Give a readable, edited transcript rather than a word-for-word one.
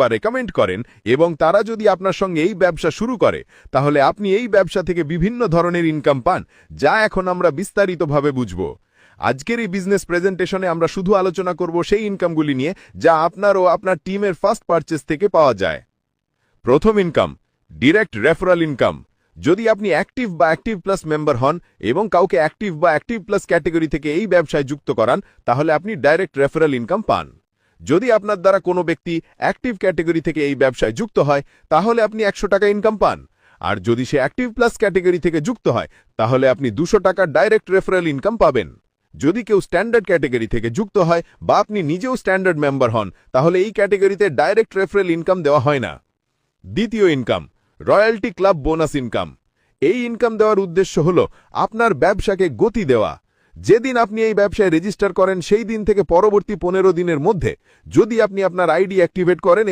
বা রেকমেন্ড করেন এবং তারা যদি আপনার সঙ্গে এই ব্যবসা শুরু করে, তাহলে আপনি এই ব্যবসা থেকে বিভিন্ন ধরনের ইনকাম পান, যা এখন আমরা বিস্তারিতভাবে বুঝব। আজকের এই বিজনেস প্রেজেন্টেশনে আমরা শুধু আলোচনা করব সেই ইনকামগুলি নিয়ে যা আপনার ও আপনার টিমের ফার্স্ট পারচেজ থেকে পাওয়া যায়। প্রথম ইনকাম, ডিরেক্ট রেফারেল ইনকাম। যদি আপনি অ্যাক্টিভ বা অ্যাক্টিভ প্লাস মেম্বার হন এবং কাউকে অ্যাক্টিভ বা অ্যাক্টিভ প্লাস ক্যাটেগরি থেকে এই ব্যবসায় যুক্ত করান, তাহলে আপনি ডাইরেক্ট রেফারেল ইনকাম পান। যদি আপনার দ্বারা কোনো ব্যক্তি অ্যাক্টিভ ক্যাটেগরি থেকে এই ব্যবসায় যুক্ত হয়, তাহলে আপনি 100 টাকা ইনকাম পান। আর যদি সে অ্যাক্টিভ প্লাস ক্যাটেগরি থেকে যুক্ত হয়, তাহলে আপনি 200 টাকা ডাইরেক্ট রেফারেল ইনকাম পাবেন। যদি কেউ স্ট্যান্ডার্ড ক্যাটেগরি থেকে যুক্ত হয় বা আপনি নিজেও স্ট্যান্ডার্ড মেম্বার হন, তাহলে এই ক্যাটেগরিতে ডাইরেক্ট রেফারেল ইনকাম দেওয়া হয় না। দ্বিতীয় income, royalty club bonus income. এই ইনকাম দেওয়ার উদ্দেশ্য হল আপনার ব্যবসাকে গতি দেওয়া। যেদিন আপনি এই ব্যবসায় রেজিস্টার করেন সেই দিন থেকে পরবর্তী 15 দিনের মধ্যে যদি আপনি আপনার আইডি অ্যাক্টিভেট করেন